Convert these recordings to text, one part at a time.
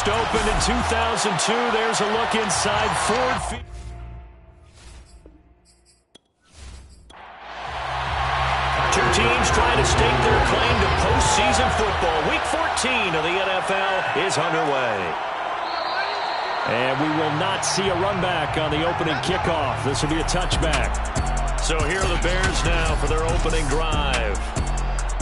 First opened in 2002. There's a look inside Ford Field. Two teams trying to stake their claim to postseason football. Week 14 of the NFL is underway. And we will not see a run back on the opening kickoff. This will be a touchback. So here are the Bears now for their opening drive.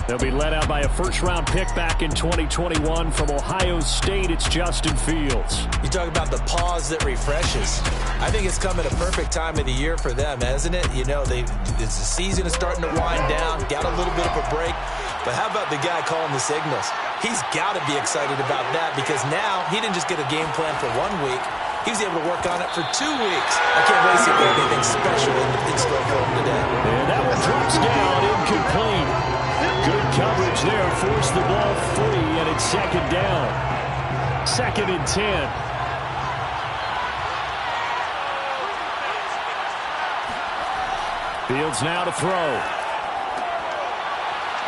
They'll be led out by a first-round pick back in 2021 from Ohio State. It's Justin Fields. You talk about the pause that refreshes. I think it's come at a perfect time of the year for them, hasn't it? You know, the season is starting to wind down, got a little bit of a break. But how about the guy calling the signals? He's got to be excited about that because now he didn't just get a game plan for 1 week. He was able to work on it for 2 weeks. I can't wait to see if there's anything special in store for him today. And that one drops down, incomplete. Good coverage there, forced the ball free, and it's second down. 2nd and 10. Fields now to throw.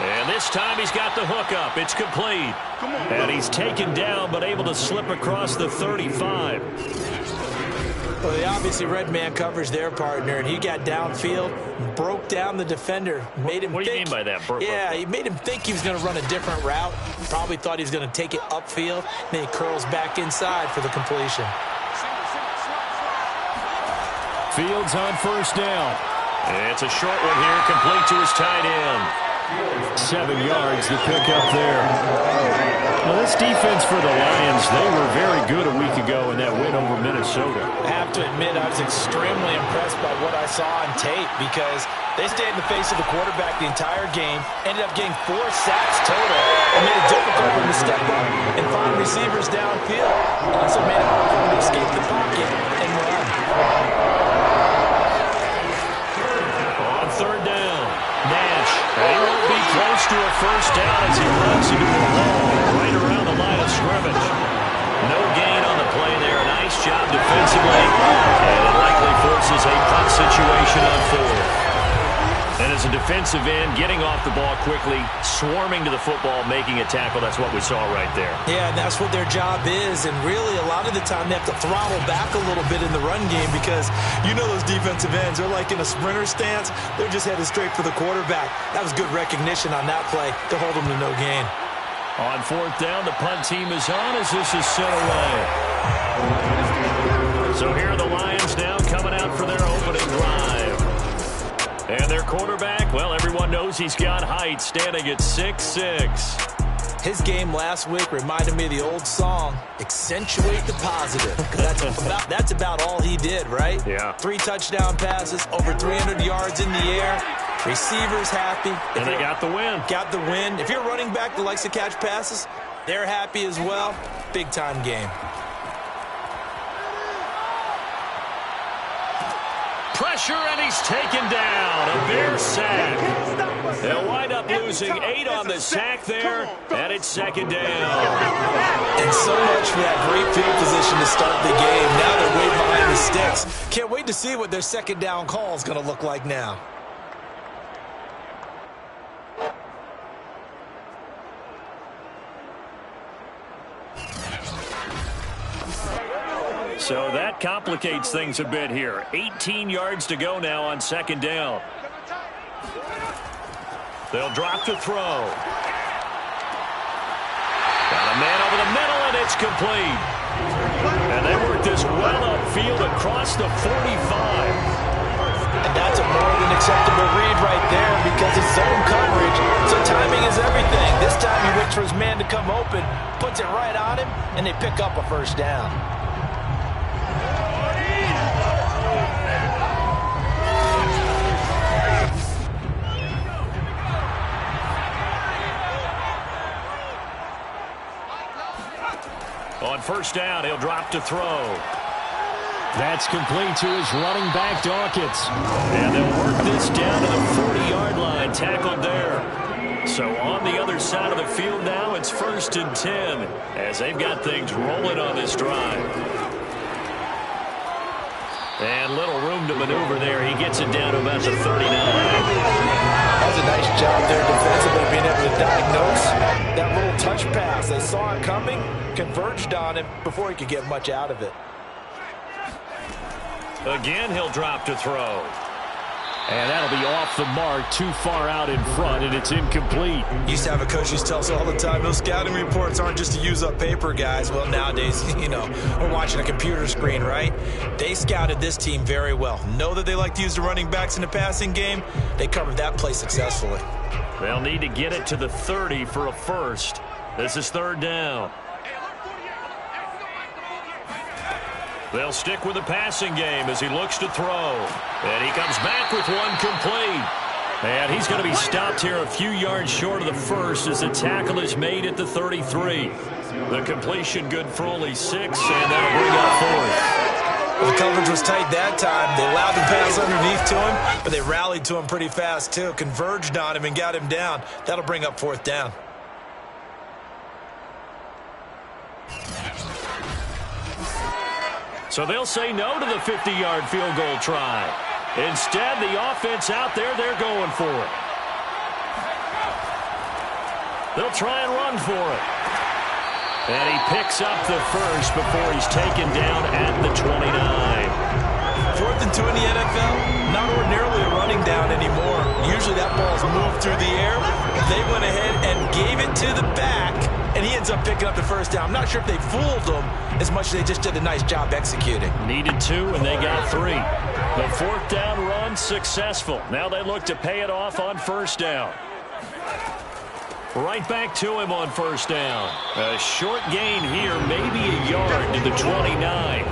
And this time he's got the hook up. It's complete. And he's taken down but able to slip across the 35. Well, they obviously read man coverage their partner, and he got downfield, broke down the defender, made him What do you mean by that? Yeah, he made him think he was going to run a different route. Probably thought he was going to take it upfield. Then he curls back inside for the completion. Fields on first down. It's a short one here, complete to his tight end. 7 yards to pick up there. Well, this defense for the Lions, they were very good a week ago in that win over Minnesota. I have to admit, I was extremely impressed by what I saw on tape because they stayed in the face of the quarterback the entire game, ended up getting 4 sacks total, and made it difficult for him to step up and find receivers downfield. Also made it hard for him to escape the pocket and run. On third down, Nash. He won't be close to a first down as he runs into a wall right around the line of scrimmage. No gain on the play there. Nice job defensively. And it likely forces a punt situation on 4th. And as a defensive end, getting off the ball quickly, swarming to the football, making a tackle, that's what we saw right there. Yeah, and that's what their job is. And really, a lot of the time, they have to throttle back a little bit in the run game because you know those defensive ends, they're like in a sprinter stance. They're just headed straight for the quarterback. That was good recognition on that play to hold them to no gain. On 4th down, the punt team is on as this is sent away. So here are the Lions now coming out for their opening drive. And their quarterback, well, everyone knows he's got height, standing at 6'6". His game last week reminded me of the old song, Accentuate the Positive. That's about all he did, right? Yeah. 3 touchdown passes, over 300 yards in the air. Receivers happy. And they got the win. Got the win. If you're a running back that likes to catch passes, they're happy as well. Big-time game. Pressure, and he's taken down. A Bear sack. They'll wind up losing 8 on the sack there, and it's 2nd down. And so much for that great field position to start the game. Now they're way behind the sticks. Can't wait to see what their 2nd down call is going to look like now. So that complicates things a bit here. 18 yards to go now on 2nd down. They'll drop to throw. Got a man over the middle, and it's complete. And they work this well upfield across the 45. And that's a more than acceptable read right there because it's zone coverage. So timing is everything. This time he waits for his man to come open, puts it right on him, and they pick up a first down. On first down, he'll drop to throw. That's complete to his running back, Dawkins. And they'll work this down to the 40-yard line, tackled there. So on the other side of the field now, it's 1st and 10 as they've got things rolling on this drive. And little room to maneuver there. He gets it down to about the 39. That was a nice job there defensively being able to diagnose that little touch pass, that saw it coming, converged on him before he could get much out of it. Again, he'll drop to throw. And that'll be off the mark, too far out in front, and it's incomplete. Used to have a coach who used to tell us all the time, those scouting reports aren't just to use up paper, guys. Well, nowadays, we're watching a computer screen, right? They scouted this team very well. Know that they like to use the running backs in the passing game. They covered that play successfully. They'll need to get it to the 30 for a first. This is third down. They'll stick with the passing game as he looks to throw. And he comes back with one complete. And he's going to be stopped here a few yards short of the first as the tackle is made at the 33. The completion good for only 6, and that'll bring up fourth. Well, the coverage was tight that time. They allowed the pass underneath to him, but they rallied to him pretty fast, too. Converged on him and got him down. That'll bring up fourth down. So they'll say no to the 50-yard field goal try. Instead, the offense out there, they're going for it. They'll try and run for it. And he picks up the first before he's taken down at the 29. 4th and 2 in the NFL, not ordinarily a running down anymore. Usually that ball's moved through the air. They went ahead and gave it to the back, and he ends up picking up the first down. I'm not sure if they fooled him as much as they just did a nice job executing. Needed 2, and they got 3. The 4th down run successful. Now they look to pay it off on first down. Right back to him on first down. A short gain here, maybe a yard to the 29.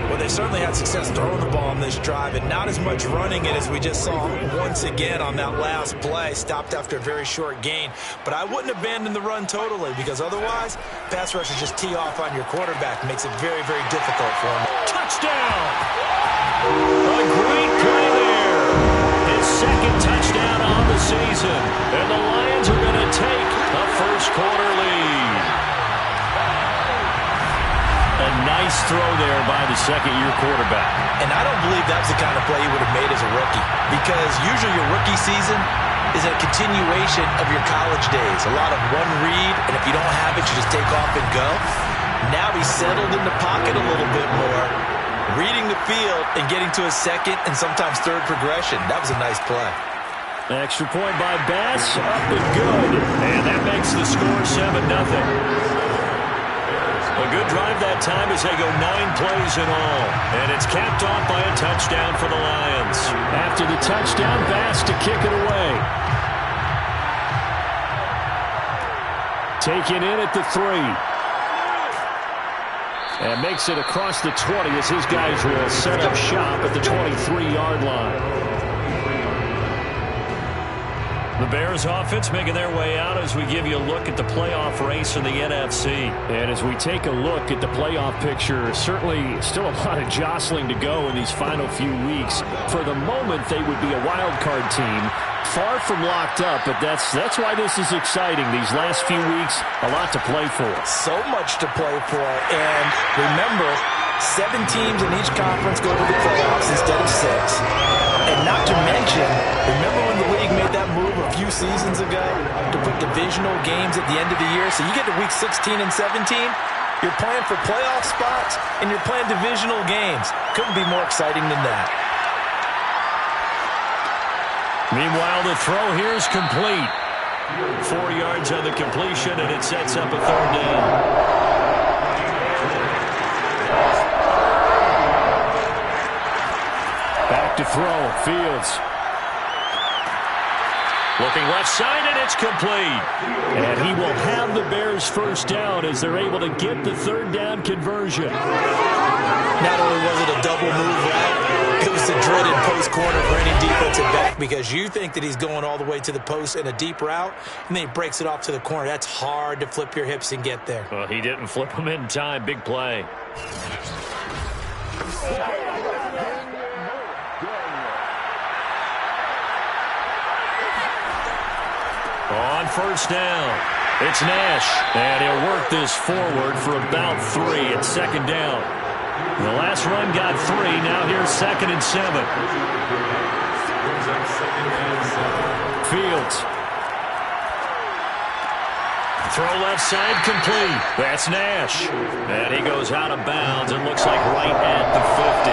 Well, they certainly had success throwing the ball on this drive, and not as much running it as we just saw once again on that last play. Stopped after a very short gain. But I wouldn't abandon the run totally, because otherwise, pass rushers just tee off on your quarterback. Makes it very, very difficult for him. Touchdown! A great play there. His second touchdown on the season. And the Lions are going to take a first-quarter lead. A nice throw there by the second-year quarterback. And I don't believe that was the kind of play he would have made as a rookie, because usually your rookie season is a continuation of your college days. A lot of one read, and if you don't have it, you just take off and go. Now he's settled in the pocket a little bit more, reading the field and getting to a second and sometimes third progression. That was a nice play. Extra point by Bass, up and good. And that makes the score 7-0. A good drive that time as they go 9 plays in all. And it's capped off by a touchdown for the Lions. After the touchdown, Bass to kick it away. Taken in at the 3. And makes it across the 20 as his guys will set up shop at the 23-yard line. The Bears offense making their way out as we give you a look at the playoff race in the NFC. And as we take a look at the playoff picture, certainly still a lot of jostling to go in these final few weeks. For the moment, they would be a wild card team, far from locked up, but that's why this is exciting. These last few weeks, a lot to play for. So much to play for. And remember, 7 teams in each conference go to the playoffs instead of 6. And not to mention, remember when the league made that move a few seasons ago to put divisional games at the end of the year? So you get to week 16 and 17, you're playing for playoff spots, and you're playing divisional games. Couldn't be more exciting than that. Meanwhile, the throw here is complete. 4 yards on the completion, and it sets up a third down. Back to throw, Fields. Looking left side, and it's complete. And he will have the Bears first down as they're able to get the third down conversion. Not only was it a double move route, it was a dreaded post corner for any defensive back, because you think that he's going all the way to the post in a deep route, and then he breaks it off to the corner. That's hard to flip your hips and get there. Well, he didn't flip him in time. Big play. On first down, it's Nash, and he'll work this forward for about 3 at second down. The last run got 3, now here's 2nd and 7. Fields. Throw left side complete. That's Nash. And he goes out of bounds. It looks like right at the 50.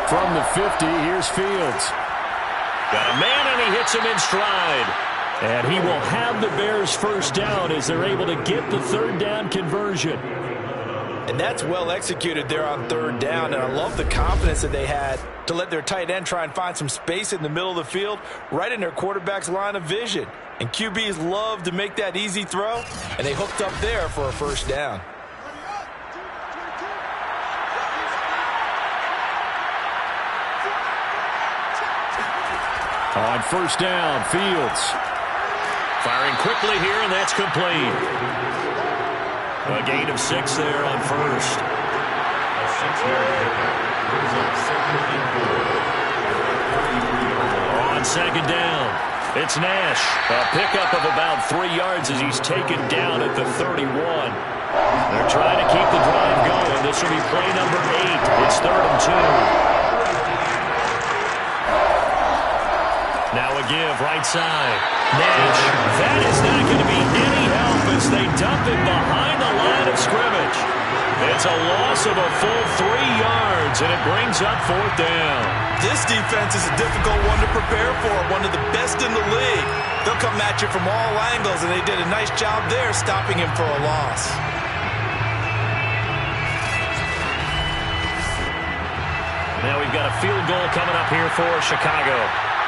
From the 50, here's Fields. Got a man, and he hits him in stride. And he will have the Bears first down as they're able to get the third down conversion. And that's well executed there on third down. And I love the confidence that they had to let their tight end try and find some space in the middle of the field, right in their quarterback's line of vision. And QBs love to make that easy throw, and they hooked up there for a first down. On first down, Fields. Firing quickly here, and that's complete. A gain of 6 there on first. On second down, it's Nash. A pickup of about 3 yards as he's taken down at the 31. They're trying to keep the drive going. This will be play number 8. It's 3rd and 2. Now a give, right side. Nash. That is not going to be any help as they dump it behind the line of scrimmage. It's a loss of a full 3 yards, and it brings up 4th down. This defense is a difficult one to prepare for, one of the best in the league. They'll come at you from all angles, and they did a nice job there stopping him for a loss. Now we've got a field goal coming up here for Chicago.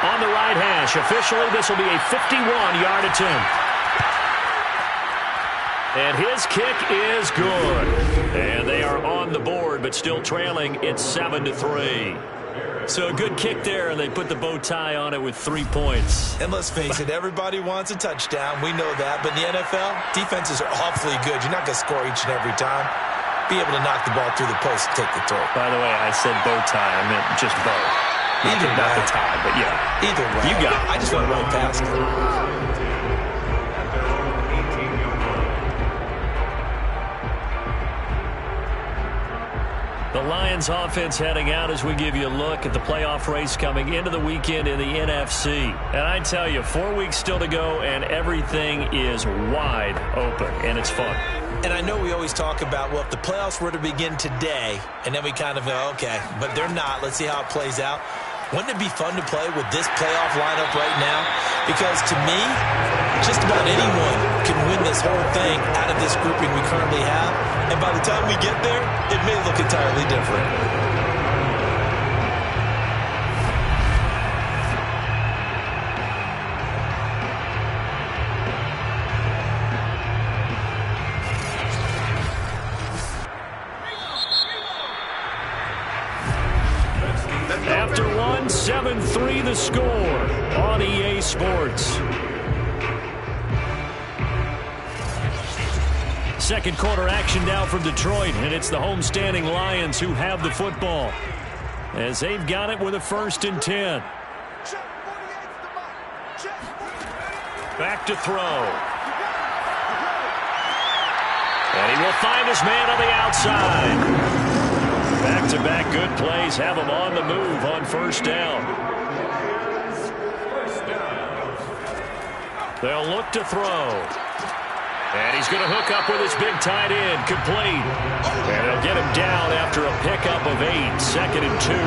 On the right hash, officially this will be a 51-yard attempt. And his kick is good. And they are on the board, but still trailing. It's 7-3. So a good kick there, and they put the bow tie on it with 3 points. And let's face it, everybody wants a touchdown. We know that. But in the NFL, defenses are awfully good. You're not going to score each and every time. Be able to knock the ball through the post and take the throw. By the way, I said bow tie. I meant just bow. Either not the tie, but yeah. Either way. You got it. I just went right past it. The Lions offense heading out as we give you a look at the playoff race coming into the weekend in the NFC. And I tell you, 4 weeks still to go, and everything is wide open, and it's fun. And I know we always talk about, well, if the playoffs were to begin today, and then we kind of go, okay, but they're not. Let's see how it plays out. Wouldn't it be fun to play with this playoff lineup right now? Because to me, just about anyone can win this whole thing out of this grouping we currently have. And by the time we get there, it may look entirely different. After 7-3 the score on EA Sports. Second quarter action now from Detroit, and it's the homestanding Lions who have the football as they've got it with a 1st and 10. Back to throw. And he will find his man on the outside. Back-to-back good plays have him on the move on 1st down. They'll look to throw. And he's going to hook up with his big tight end, complete. And he'll get him down after a pickup of 8, 2nd and 2.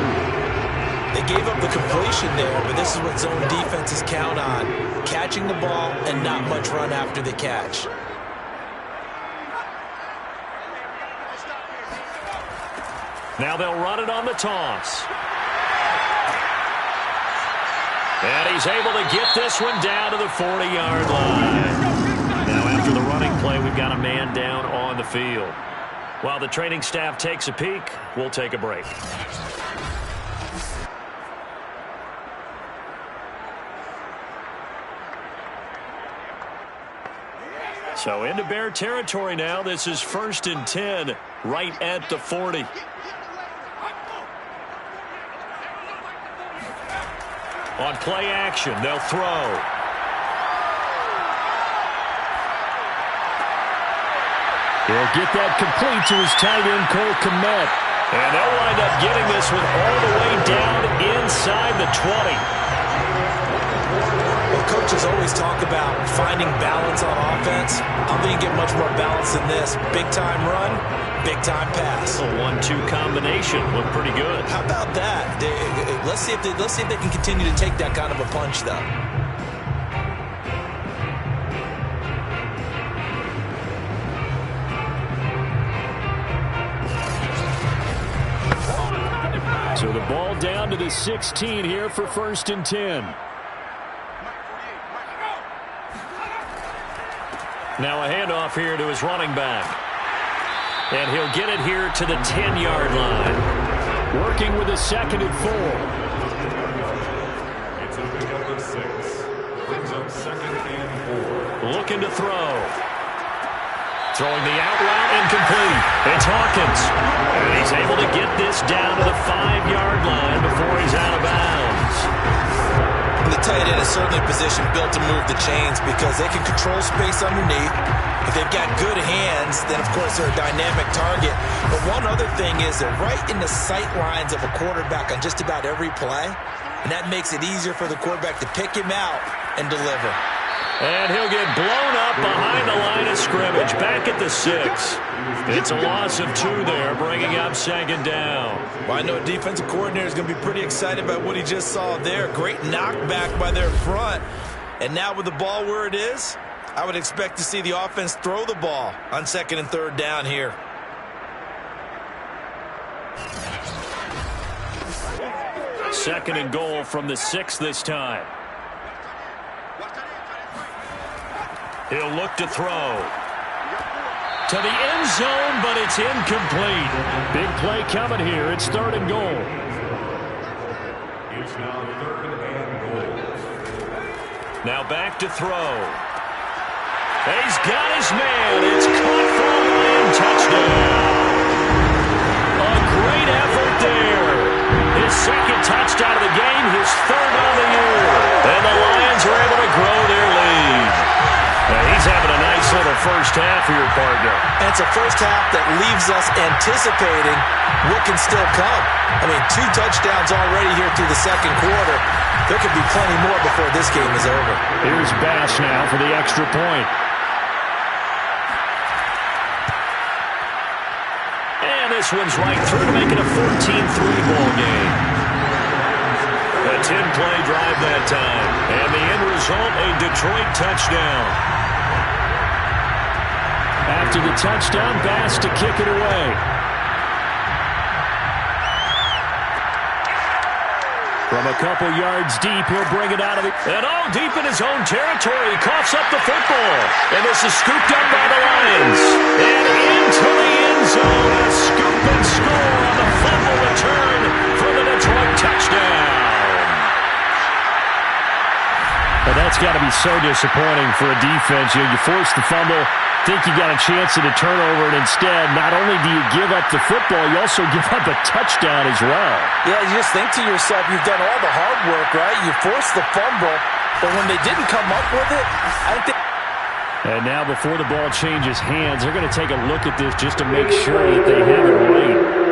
They gave up the completion there, but this is what zone defenses count on. Catching the ball and not much run after the catch. Now they'll run it on the toss. And he's able to get this one down to the 40-yard line. Now after the running play, we've got a man down on the field. While the training staff takes a peek, we'll take a break. So into Bear territory now. This is 1st and 10 right at the 40. On play action, they'll throw. He'll get that complete to his tight end, Cole Kmet. And they'll wind up getting this one all the way down inside the 20. coaches always talk about finding balance on offense. I don't think you get much more balance than this. Big-time run, big-time pass. A 1-2 combination looked pretty good. How about that? Let's see if they can continue to take that kind of a punch, though. So the ball down to the 16 here for 1st and 10. Now a handoff here to his running back. And he'll get it here to the 10-yard line. Working with a 2nd and 4. It's a pickup of 6. Brings up 2nd and 4. Looking to throw. Throwing the out route incomplete. It's Hawkins. And he's able to get this down to the 5-yard line before he's out of bounds. And the tight end is certainly a position built to move the chains because they can control space underneath. If they've got good hands, then of course they're a dynamic target. But one other thing is they're right in the sight lines of a quarterback on just about every play. And that makes it easier for the quarterback to pick him out and deliver. And he'll get blown up behind the line of scrimmage, back at the 6. It's a loss of 2 there, bringing up 2nd down. Well, I know a defensive coordinator is going to be pretty excited about what he just saw there. Great knockback by their front. And now with the ball where it is, I would expect to see the offense throw the ball on 2nd and 3rd down here. Second and goal from the 6 this time. He'll look to throw. To the end zone, but it's incomplete. Big play coming here. It's 3rd and goal. It's now 3rd and goal. Now back to throw. He's got his man. It's caught for a Lion touchdown. A great effort there. His 2nd touchdown of the game, his 3rd on the year. And the Lions are able to grow their lead. He's having a nice little first half here, partner. And it's a first half that leaves us anticipating what can still come. I mean, 2 touchdowns already here through the 2nd quarter. There could be plenty more before this game is over. Here's Bass now for the extra point. And this one's right through to make it a 14-3 ball game. A 10-play drive that time. And the end result, a Detroit touchdown. After the touchdown, Bass to kick it away. From a couple yards deep, he'll bring it out of the... And all deep in his own territory, he coughs up the football. And this is scooped up by the Lions. And into the end zone, a scoop and score on the fumble return for the Detroit touchdown. Well, that's got to be so disappointing for a defense. You force the fumble, think you got a chance at a turnover, and instead, not only do you give up the football, you also give up a touchdown as well. Yeah, you just think to yourself, you've done all the hard work, right? You forced the fumble, but when they didn't come up with it, I think... And now before the ball changes hands, they're going to take a look at this just to make sure that they have it right.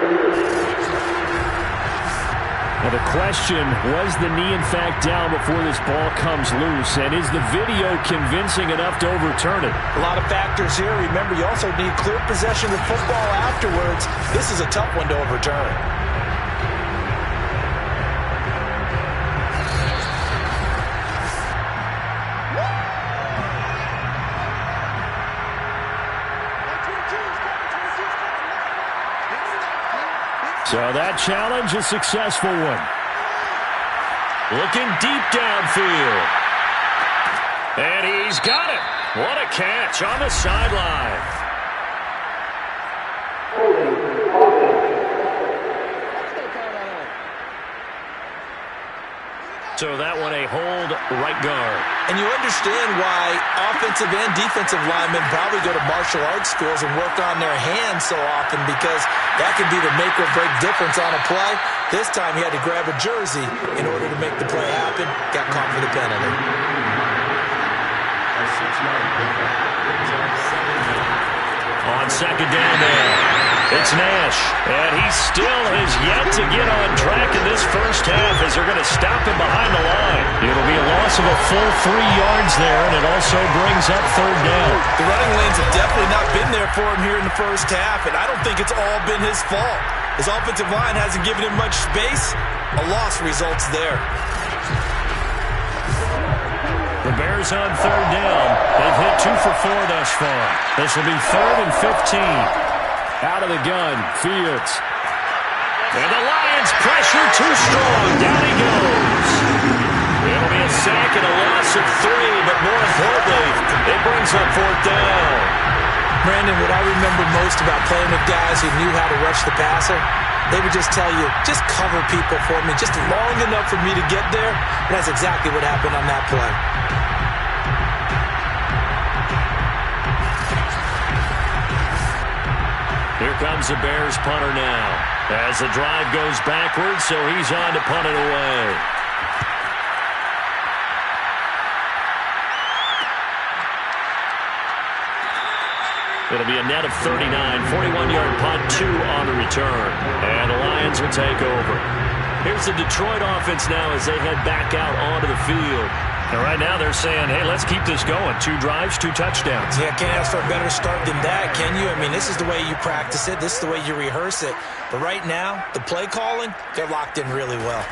Now the question, was the knee in fact down before this ball comes loose? And is the video convincing enough to overturn it? A lot of factors here. Remember, you also need clear possession of football afterwards. This is a tough one to overturn. So that challenge, a successful one. Looking deep downfield. And he's got it. What a catch on the sideline. So that one a hold right guard. And you understand why offensive and defensive linemen probably go to martial arts schools and work on their hands so often, because that can be the make or break difference on a play. This time he had to grab a jersey in order to make the play happen. Got caught for the penalty. On 2nd down there, it's Nash. And he still has yet to get on track in this first half as they're going to stop him behind the line. It'll be a loss of a full 3 yards there, and it also brings up third down. The running lanes have definitely not been there for him here in the first half, and I don't think it's all been his fault. His offensive line hasn't given him much space. A loss results there. The Bears on third down. They've hit 2 for 4 thus far. This will be 3rd and 15. Out of the gun, Fields. And the Lions pressure too strong. Down he goes. It'll be a sack and a loss of 3, but more importantly, it brings up 4th down. Brandon, what I remember most about playing with guys who knew how to rush the passer, they would just tell you, just cover people for me, just long enough for me to get there. And that's exactly what happened on that play. Here comes the Bears punter now. As the drive goes backwards, so he's on to punt it away. It'll be a net of 39, 41-yard punt, 2 on the return. And the Lions will take over. Here's the Detroit offense now as they head back out onto the field. And right now they're saying, hey, let's keep this going. 2 drives, 2 touchdowns. Yeah, can't ask for a better start than that, can you? I mean, this is the way you practice it. This is the way you rehearse it. But right now, the play calling, they're locked in really well.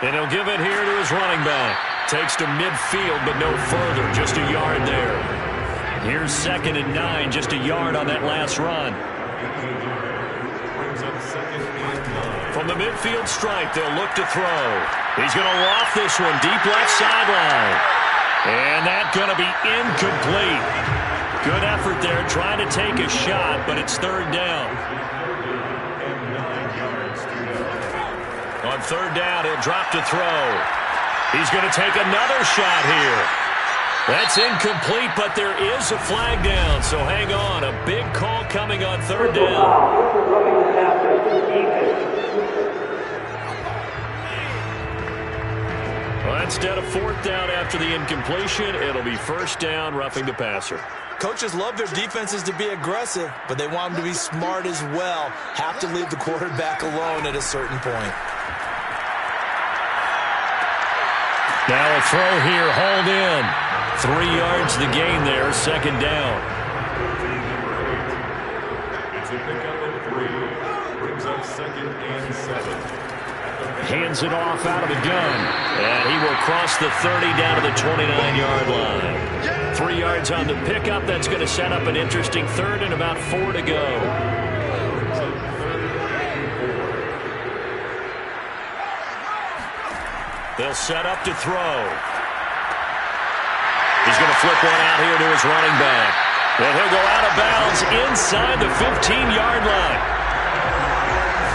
And he'll give it here to his running back. Takes to midfield, but no further. Just a yard there. Here's 2nd and 9, just a yard on that last run. From the midfield stripe, they'll look to throw. He's going to loft this one deep left sideline. And that's going to be incomplete. Good effort there trying to take a shot, but it's 3rd down. On 3rd down, he'll drop to throw. He's going to take another shot here. That's incomplete, but there is a flag down, so hang on. A big call coming on 3rd down. Well, instead of 4th down after the incompletion, it'll be 1st down, roughing the passer. Coaches love their defenses to be aggressive, but they want them to be smart as well. Have to leave the quarterback alone at a certain point. Now a throw here, hauled in. 3 yards the gain there, 2nd down. It's a pickup of 3. Brings up 2nd and 7. Hands it off out of the gun. And he will cross the 30 down to the 29-yard line. 3 yards on the pickup. That's going to set up an interesting 3rd and about 4 to go. They'll set up to throw. He's going to flip one out here to his running back. And he'll go out of bounds inside the 15-yard line.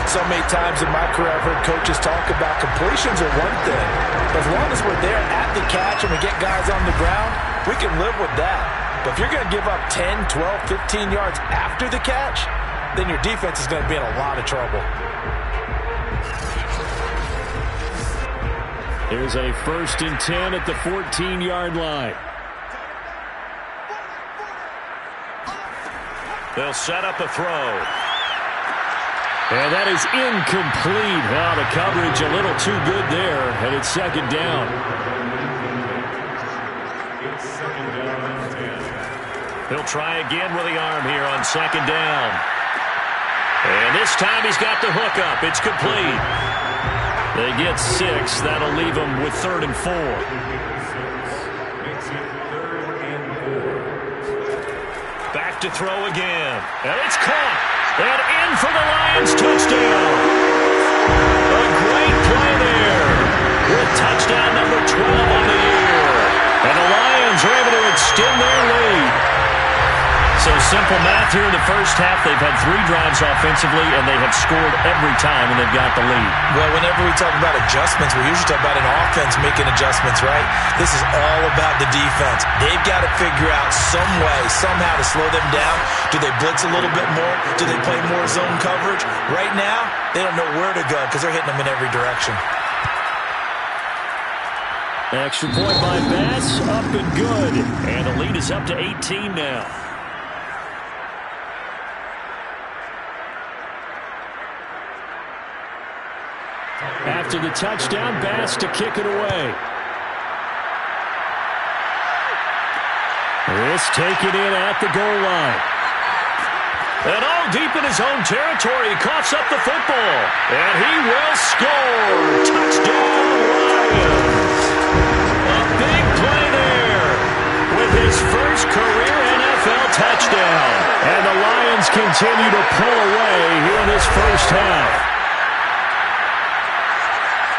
So many times in my career I've heard coaches talk about completions are one thing. But as long as we're there at the catch and we get guys on the ground, we can live with that. But if you're going to give up 10, 12, 15 yards after the catch, then your defense is going to be in a lot of trouble. Here's a 1st and 10 at the 14-yard line. They'll set up a throw. And that is incomplete. Well, the coverage a little too good there, and it's 2nd down. It's 2nd down and 10. He'll try again with the arm here on 2nd down. And this time he's got the hook up. It's complete. They get 6. That'll leave them with 3rd and 4. Makes it 3rd and 4. Back to throw again. And it's caught. And in for the Lions touchdown. A great play there. With touchdown number 12 on the year. And the Lions are able to extend their lead. So simple math here in the first half. They've had 3 drives offensively, and they have scored every time, and they've got the lead. Well, whenever we talk about adjustments, we usually talk about an offense making adjustments, right? This is all about the defense. They've got to figure out some way, somehow to slow them down. Do they blitz a little bit more? Do they play more zone coverage? Right now, they don't know where to go because they're hitting them in every direction. Extra point by Bass, up and good. And the lead is up to 18 now. After the touchdown, Bass to kick it away. This taken in at the goal line. And all deep in his own territory, he coughs up the football. And he will score. Touchdown, Lions. A big play there with his first career NFL touchdown. And the Lions continue to pull away here in this first half.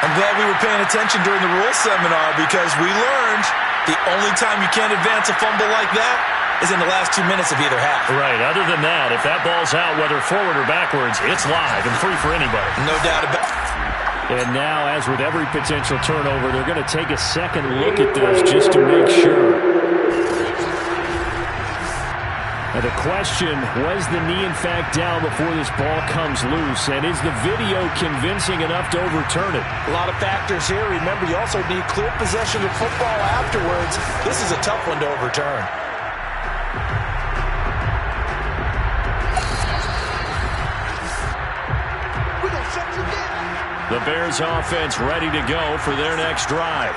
I'm glad we were paying attention during the rules seminar because we learned the only time you can't advance a fumble like that is in the last 2 minutes of either half. Right. Other than that, if that ball's out, whether forward or backwards, it's live and free for anybody. No doubt about it. And now, as with every potential turnover, they're going to take a second look at this just to make sure. And the question, was the knee in fact down before this ball comes loose? And is the video convincing enough to overturn it? A lot of factors here. Remember, you also need clear possession of football afterwards. This is a tough one to overturn. The Bears offense ready to go for their next drive.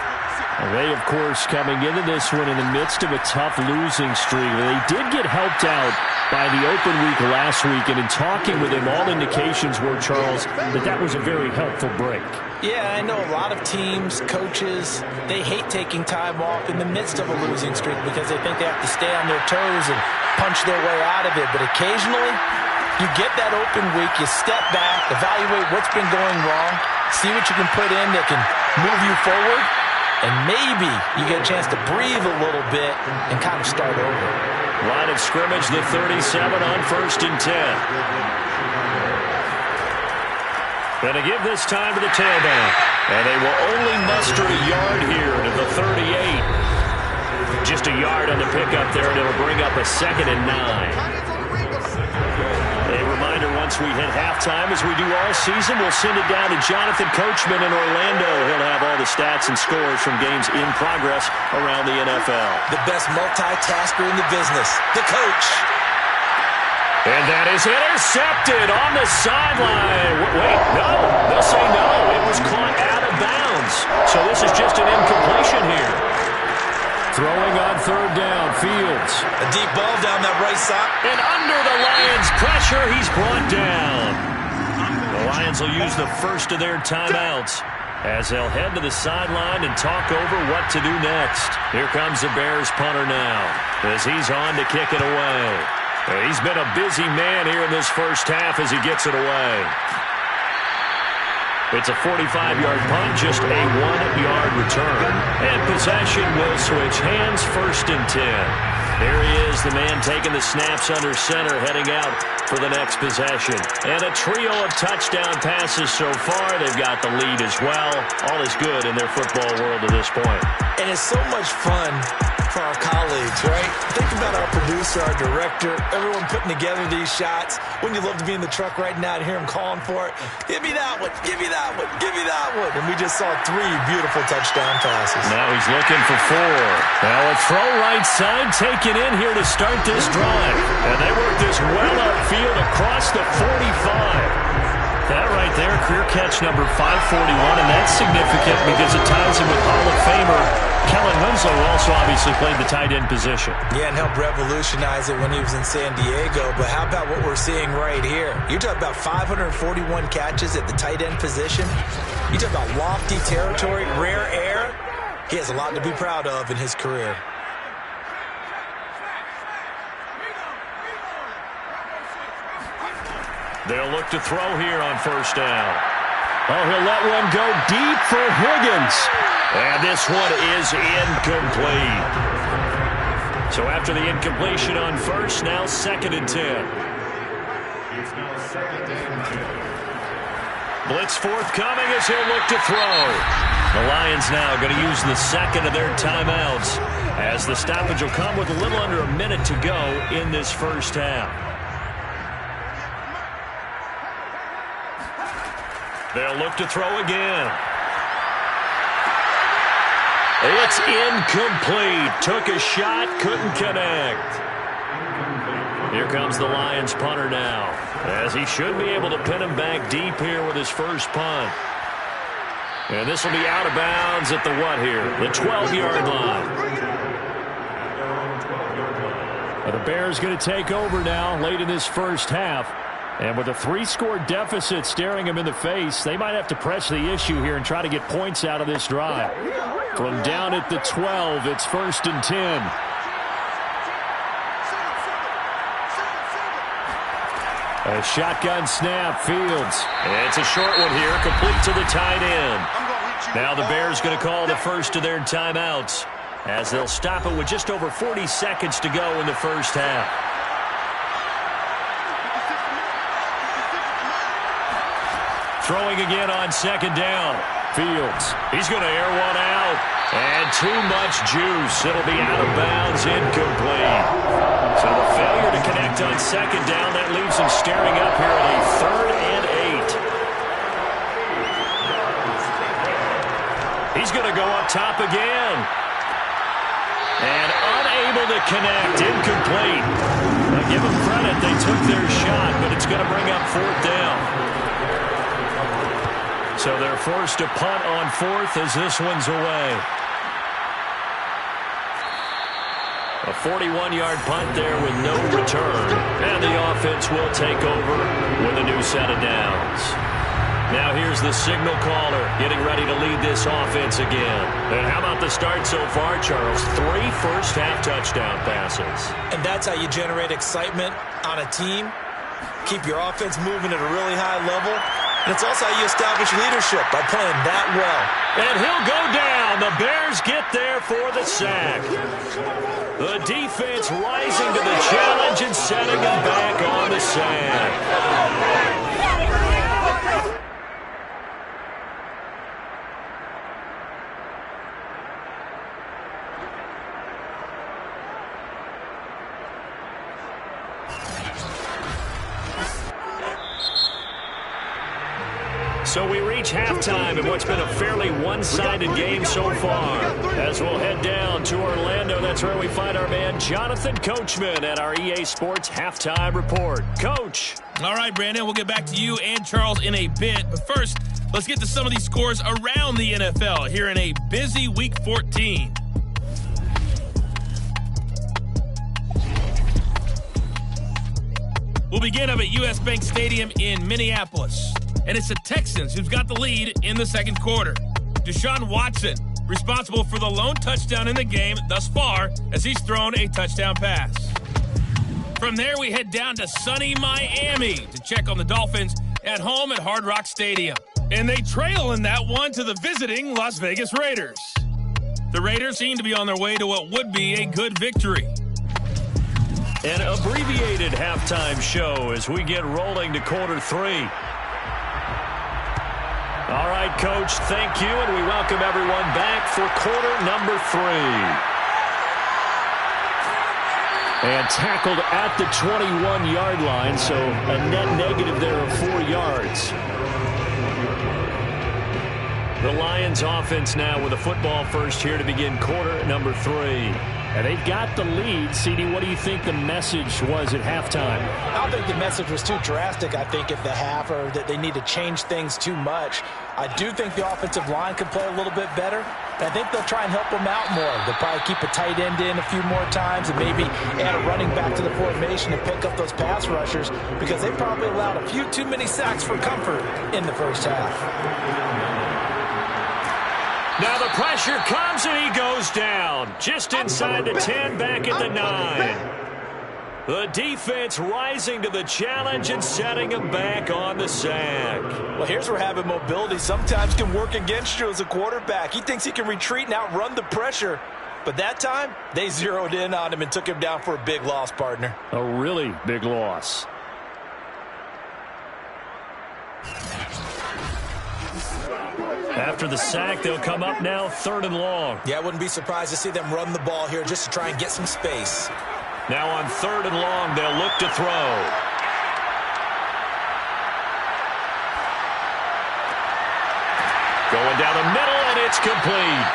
They, of course, coming into this one in the midst of a tough losing streak. They did get helped out by the open week last week, and in talking with him, all indications were, Charles, that was a very helpful break. Yeah, I know a lot of teams, coaches, they hate taking time off in the midst of a losing streak because they think they have to stay on their toes and punch their way out of it. But occasionally, you get that open week, you step back, evaluate what's been going wrong, see what you can put in that can move you forward, and maybe you get a chance to breathe a little bit and kind of start over. Line of scrimmage, the 37 on 1st and 10. Going to give this time to the tailback. And they will only muster a yard here to the 38. Just a yard on the pickup there, and it'll bring up a 2nd and 9. A reminder, once we hit halftime, as we do all season, we'll send it down to Jonathan Coachman in Orlando. He'll have all the stats and scores from games in progress around the NFL. The best multitasker in the business, the coach. And that is intercepted on the sideline. Wait, no. They'll say no. It was caught out of bounds. So this is just an incompletion here. Throwing on 3rd down, Fields. A deep ball down that right side. And under the Lions' pressure, he's brought down. The Lions will use the first of their timeouts as they'll head to the sideline and talk over what to do next. Here comes the Bears punter now as he's on to kick it away. He's been a busy man here in this first half as he gets it away. It's a 45-yard punt, just a 1-yard return. And possession will switch hands, 1st and 10. There he is, the man taking the snaps under center, heading out for the next possession. And a trio of touchdown passes so far. They've got the lead as well. All is good in their football world at this point. And it's so much fun for our colleagues, right? Think about our producer, our director, everyone putting together these shots. Wouldn't you love to be in the truck right now and hear him calling for it? Give me that one, give me that one, give me that one. And we just saw 3 beautiful touchdown passes. Now he's looking for 4. Now a throw right side taken in here to start this drive. And they work this well upfield across the 45. That right there, career catch number 541, and that's significant because it ties him with Hall of Famer Kellen Winslow, who also obviously played the tight end position. Yeah, and helped revolutionize it when he was in San Diego. But how about what we're seeing right here? You talk about 541 catches at the tight end position. You talk about lofty territory, rare air. He has a lot to be proud of in his career. They'll look to throw here on 1st down. Oh, he'll let one go deep for Higgins. And this one is incomplete. So after the incompletion on 1st, now 2nd and 10. It's now 2nd and 10. Blitz forthcoming as he'll look to throw. The Lions now going to use the 2nd of their timeouts as the stoppage will come with a little under a minute to go in this first half. They'll look to throw again. It's incomplete. Took a shot, couldn't connect. Here comes the Lions punter now, as he should be able to pin him back deep here with his first punt. And this will be out of bounds at the what here? The 12-yard line. The Bears going to take over now late in this first half. And with a 3-score deficit staring them in the face, they might have to press the issue here and try to get points out of this drive. From down at the 12, it's 1st and 10. A shotgun snap, Fields. It's a short one here, complete to the tight end. Now the Bears going to call the first of their timeouts, as they'll stop it with just over 40 seconds to go in the first half. Throwing again on 2nd down. Fields, he's going to air one out. And too much juice. It'll be out of bounds, incomplete. So the failure to connect on 2nd down, that leaves him staring up here at a 3rd and 8. He's going to go up top again. And unable to connect, incomplete. Now give them credit, they took their shot, but it's going to bring up 4th down. So they're forced to punt on 4th as this one's away. A 41-yard punt there with no return. And the offense will take over with a new set of downs. Now here's the signal caller getting ready to lead this offense again. And how about the start so far, Charles? 3 first-half touchdown passes. And that's how you generate excitement on a team. Keep your offense moving at a really high level. And it's also how you establish leadership, by playing that well. And he'll go down. The Bears get there for the sack. The defense rising to the challenge and setting him back on the sack. So we reach halftime in what's been a fairly one-sided game so far. As we'll head down to Orlando, that's where we find our man Jonathan Coachman at our EA Sports Halftime Report. Coach. All right, Brandon, we'll get back to you and Charles in a bit. But first, let's get to some of these scores around the NFL here in a busy Week 14. We'll begin up at US Bank Stadium in Minneapolis. And it's the Texans who've got the lead in the second quarter. Deshaun Watson, responsible for the lone touchdown in the game thus far, as he's thrown a touchdown pass. From there, we head down to sunny Miami to check on the Dolphins at home at Hard Rock Stadium. And they trail in that one to the visiting Las Vegas Raiders. The Raiders seem to be on their way to what would be a good victory. An abbreviated halftime show as we get rolling to quarter 3. All right, Coach, thank you, and we welcome everyone back for quarter number 3. And tackled at the 21-yard line, so a net negative there of 4 yards. The Lions offense now with a football first here to begin quarter number 3. And they've got the lead. CD, what do you think the message was at halftime? I don't think the message was too drastic, I think, at the half, or that they need to change things too much. I do think the offensive line could play a little bit better. And I think they'll try and help them out more. They'll probably keep a tight end in a few more times and maybe add a running back to the formation and pick up those pass rushers, because they probably allowed a few too many sacks for comfort in the first half. Now the pressure comes and he goes down. Just inside the 10, back at the 9. The defense rising to the challenge and setting him back on the sack. Well, here's where having mobility sometimes can work against you as a quarterback. He thinks he can retreat and outrun the pressure. But that time, they zeroed in on him and took him down for a big loss, partner. A really big loss. After the sack, they'll come up now 3rd and long. Yeah, I wouldn't be surprised to see them run the ball here just to try and get some space. Now on 3rd and long, they'll look to throw. Going down the middle, and it's complete.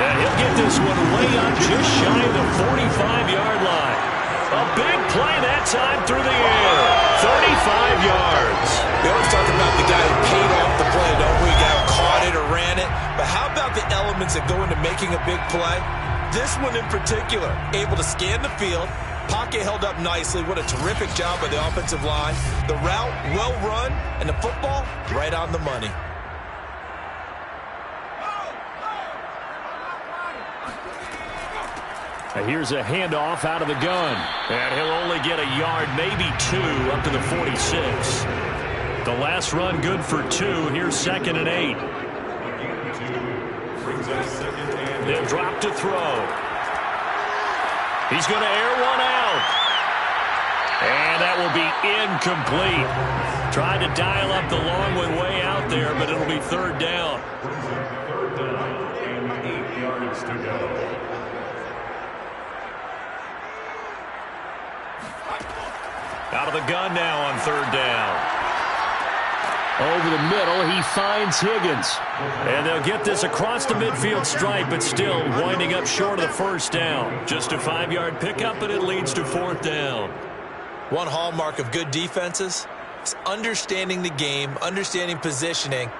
And he'll get this one way up just shy of the 45-yard line. A big play that time through the air. 35 yards. We always talk about the guy who paid off the play, don't we? Guy who caught it or ran it. But how about the elements that go into making a big play? This one in particular, able to scan the field. Pocket held up nicely. What a terrific job by the offensive line. The route, well run, and the football, right on the money. Here's a handoff out of the gun. And he'll only get a yard, maybe 2, up to the 46. The last run good for 2. Here's 2nd and 8. They'll drop to throw. He's going to air one out. And that will be incomplete. Tried to dial up the long one way out there, but it'll be 3rd down. 3rd down and 8 yards to go. Out of the gun now on 3rd down. Over the middle, he finds Higgins. And they'll get this across the midfield stripe, but still winding up short of the 1st down. Just a 5-yard pickup, and it leads to 4th down. One hallmark of good defenses is understanding the game, understanding positioning,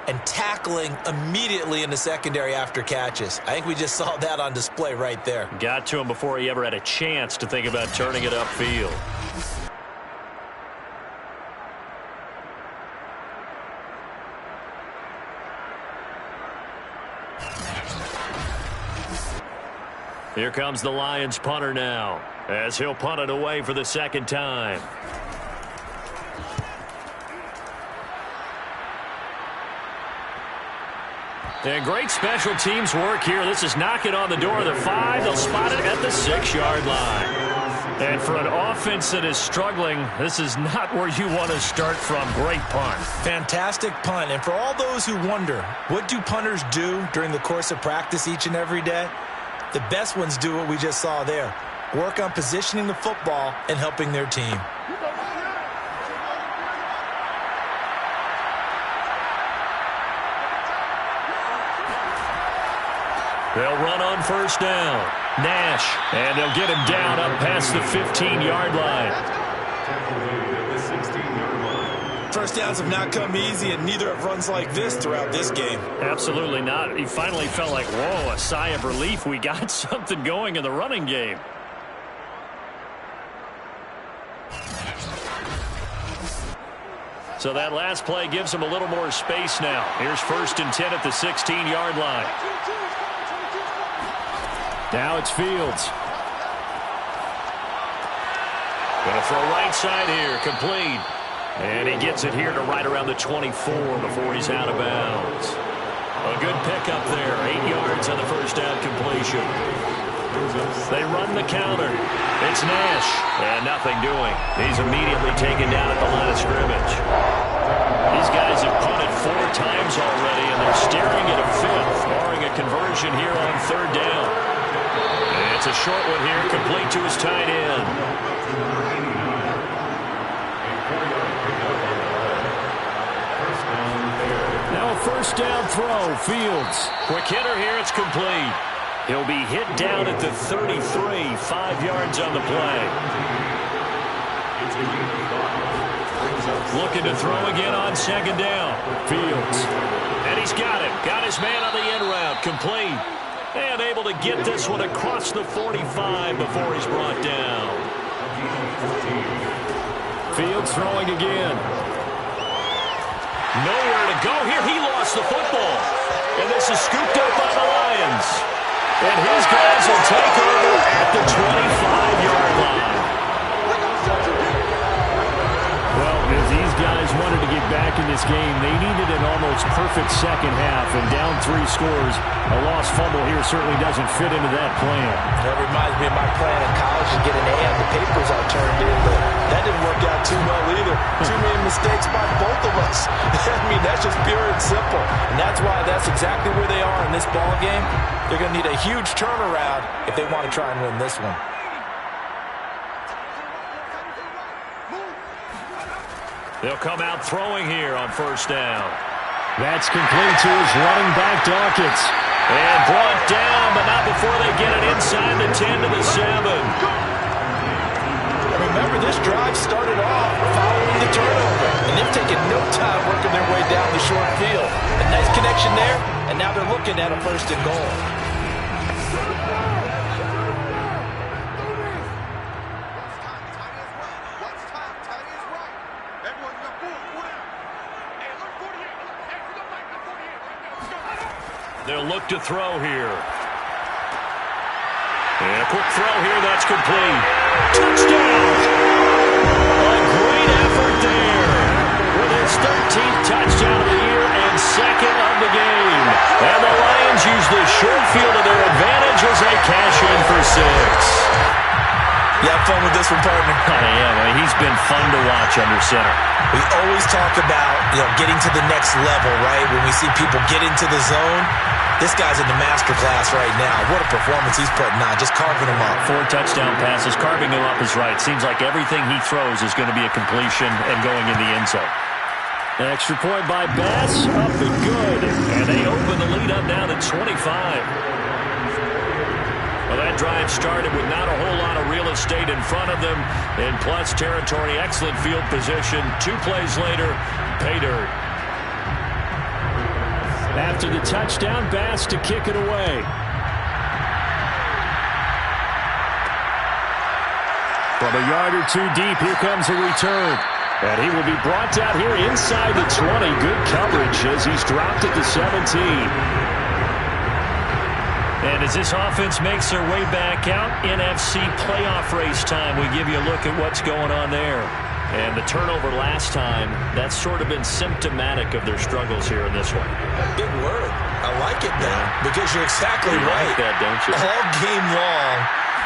and tackling immediately in the secondary after catches. I think we just saw that on display right there. Got to him before he ever had a chance to think about turning it upfield. Here comes the Lions punter now, as he'll punt it away for the 2nd time. And great special teams work here. This is knocking on the door of the 5. They'll spot it at the 6-yard line. And for an offense that is struggling, this is not where you want to start from. Great punt. Fantastic punt. And for all those who wonder, what do punters do during the course of practice each and every day? The best ones do what we just saw there. Work on positioning the football and helping their team. They'll run on 1st down. Nash, and they'll get him down up past the 15-yard line. 1st downs have not come easy, and neither have runs like this throughout this game. Absolutely not. He finally felt like, whoa, a sigh of relief. We got something going in the running game. So that last play gives him a little more space now. Here's 1st and 10 at the 16-yard line. Now it's Fields. Going to throw right side here, complete. And he gets it here to right around the 24 before he's out of bounds. A good pickup there, 8 yards on the 1st down completion. They run the counter. It's Nash, and nothing doing. He's immediately taken down at the line of scrimmage. These guys have punted 4 times already, and they're staring at a 5th, barring a conversion here on 3rd down. And it's a short one here, complete to his tight end. Now a 1st down throw, Fields. Quick hitter here, it's complete. He'll be hit down at the 33, 5 yards on the play. Looking to throw again on 2nd down. Fields. And he's got it. Got his man on the end route. Complete. And able to get this one across the 45 before he's brought down. Fields throwing again. Nowhere to go here. He lost the football. And this is scooped up by the Lions. And his guys will take over at the 25-yard line. Well, if these guys wanted to get back in this game, they needed an almost perfect 2nd half. And down 3 scores, a lost fumble here certainly doesn't fit into that plan. That reminds me of my plan in college to get an A on the papers I turned in, but that didn't work out too well either. Too many mistakes by both of us. I mean, that's just pure and simple. And that's why that's exactly where they are in this ball game. They're going to need a huge turnaround if they want to try and win this one. They'll come out throwing here on 1st down. That's complete to his running back, Dawkins. And brought down, but not before they get it inside the 10 to the 7. Remember, this drive started off following the turnover. And if taking no time working their way down the short field. A nice connection there, and now they're looking at a 1st and goal. They'll look to throw here. And a quick throw here, that's complete. Touchdown! A great effort there with his 13th touchdown of the year and 2nd of the game. And the Lions use the short field to their advantage as they cash in for 6. You have fun with this one, partner? I am. I mean, he's been fun to watch under center. We always talk about, getting to the next level, right? When we see people get into the zone, this guy's in the master class right now. What a performance he's putting on, just carving them up. 4 touchdown passes, carving them up is right. Seems like everything he throws is going to be a completion and going in the end zone. An extra point by Bass, up and good. And they open the lead up now to 25. Well, that drive started with not a whole lot of real estate in front of them. In plus territory, excellent field position. 2 plays later, pay dirt. After the touchdown, Bass to kick it away. From a yard or 2 deep, here comes a return. And he will be brought down here inside the 20. Good coverage as he's dropped at the 17. And as this offense makes their way back out, NFC playoff race time, we give you a look at what's going on there. And the turnover last time, that's sort of been symptomatic of their struggles here in this one. Big word. I like it now because you're exactly you right. Like that, don't you? All game long,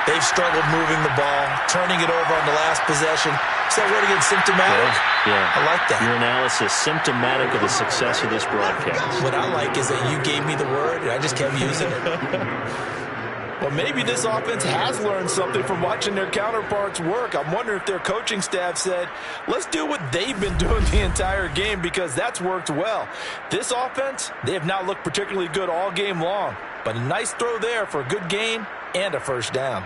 they've struggled moving the ball, turning it over on the last possession. Is that word again, symptomatic? Yeah. I like that. Your analysis, symptomatic of the success of this broadcast. What I like is that you gave me the word, and I just kept using it. Well, maybe this offense has learned something from watching their counterparts work. I'm wondering if their coaching staff said, let's do what they've been doing the entire game because that's worked well. This offense, they have not looked particularly good all game long, but a nice throw there for a good gain and a 1st down.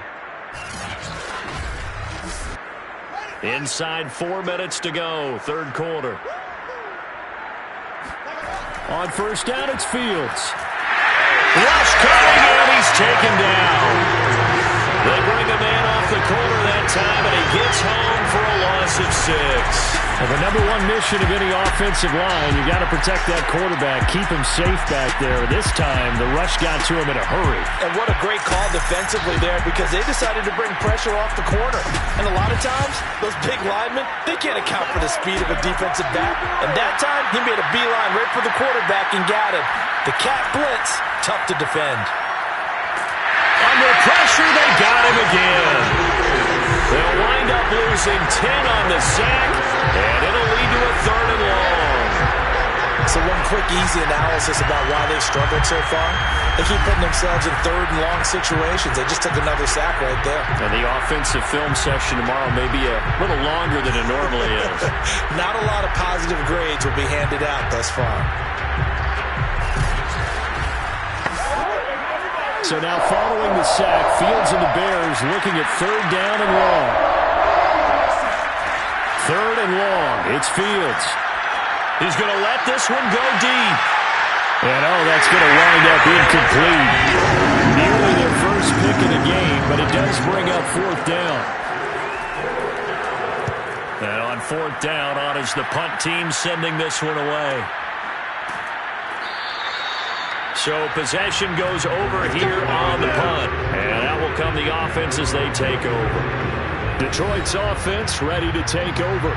Inside 4 minutes to go, 3rd quarter. On 1st down, it's Fields. Rush coming, and he's taken down. They bring a man off the corner that time, and he gets home for a loss of 6. Well, the number 1 mission of any offensive line, you got to protect that quarterback, keep him safe back there. This time, the rush got to him in a hurry. And what a great call defensively there because they decided to bring pressure off the corner. And a lot of times, those big linemen, they can't account for the speed of a defensive back. And that time, he made a beeline right for the quarterback and got him. The cat blitz, tough to defend. Under pressure, they got him again. They'll wind up losing 10 on the sack, and it'll lead to a 3rd and long. So one quick, easy analysis about why they've struggled so far. They keep putting themselves in 3rd and long situations. They just took another sack right there. And the offensive film session tomorrow may be a little longer than it normally is. Not a lot of positive grades will be handed out thus far. So now following the sack, Fields and the Bears looking at 3rd down and long. 3rd and long. It's Fields. He's going to let this one go deep. And, that's going to wind up incomplete. Nearly their first pick of the game, but it does bring up 4th down. And on 4th down, on is the punt team sending this one away. So possession goes over here on the punt. And that will come the offense as they take over. Detroit's offense ready to take over.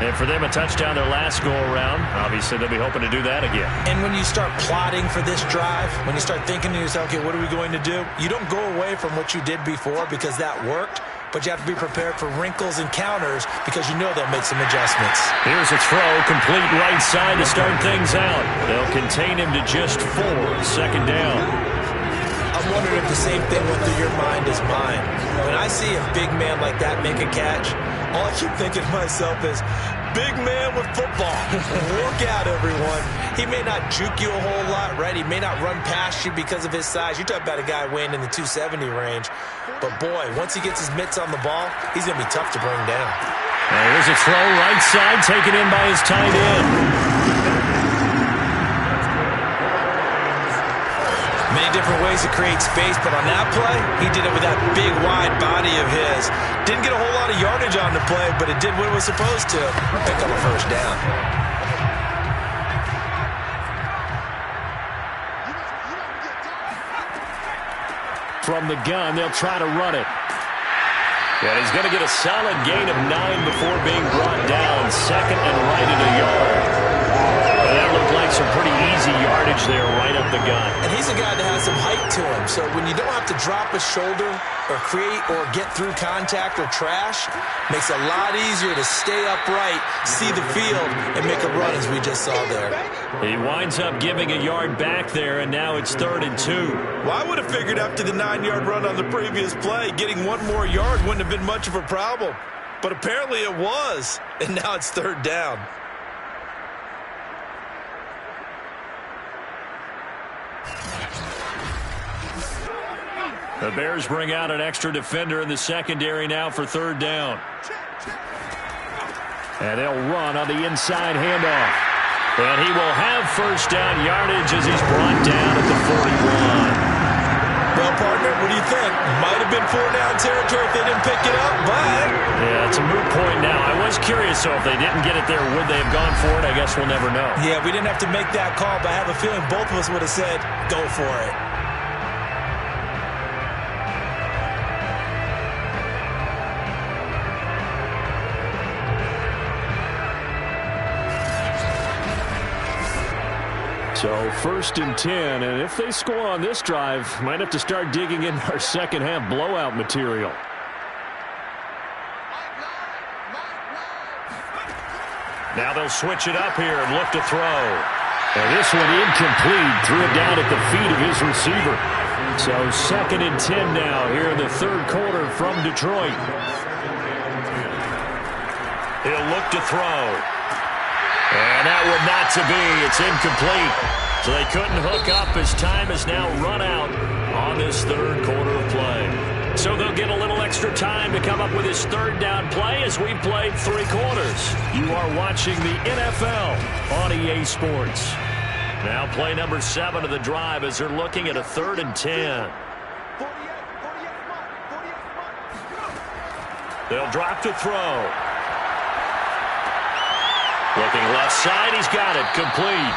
And for them, a touchdown their last go-around. Obviously, they'll be hoping to do that again. And when you start plotting for this drive, when you start thinking to yourself, okay, what are we going to do? You don't go away from what you did before because that worked. But you have to be prepared for wrinkles and counters because you know they'll make some adjustments. Here's a throw, complete right side to start things out. They'll contain him to just 4, 2nd down. I'm wondering if the same thing went through your mind as mine. When I see a big man like that make a catch, all I keep thinking to myself is, big man with football. Look out, everyone. He may not juke you a whole lot, right? He may not run past you because of his size. You're talking about a guy weighing in the 270 range. But, boy, once he gets his mitts on the ball, he's going to be tough to bring down. And here's a throw right side taken in by his tight end. Many different ways to create space, but on that play, he did it with that big, wide body of his. Didn't get a whole lot of yardage on the play, but it did what it was supposed to. Pick up a first down. From the gun, they'll try to run it. And he's going to get a solid gain of 9 before being brought down. Second and right at a yard. That looked like some pretty easy yardage there right up the gut. And he's a guy that has some height to him. So when you don't have to drop a shoulder or create or get through contact or trash, makes it a lot easier to stay upright, see the field, and make a run as we just saw there. He winds up giving a yard back there, and now it's 3rd and 2. Well, I would have figured after the 9-yard run on the previous play, getting one more yard wouldn't have been much of a problem. But apparently it was, and now it's 3rd down. The Bears bring out an extra defender in the secondary now for 3rd down. And they'll run on the inside handoff. And he will have first down yardage as he's brought down at the 41. Well, partner, what do you think? Might have been 4-down territory if they didn't pick it up, but... Yeah, it's a moot point now. I was curious, so if they didn't get it there, would they have gone for it? I guess we'll never know. Yeah, we didn't have to make that call, but I have a feeling both of us would have said, go for it. So 1st and 10, and if they score on this drive, might have to start digging in our second half blowout material. Now they'll switch it up here and look to throw. And this one incomplete, threw it down at the feet of his receiver. So 2nd and 10 now here in the 3rd quarter from Detroit. He'll look to throw. And that one not to be. It's incomplete. So they couldn't hook up as time is now run out on this 3rd quarter of play. So they'll get a little extra time to come up with his 3rd down play as we've played 3 quarters. You are watching the NFL on EA Sports. Now play number 7 of the drive as they're looking at a 3rd and 10. They'll drop to throw. Looking left side, he's got it, complete.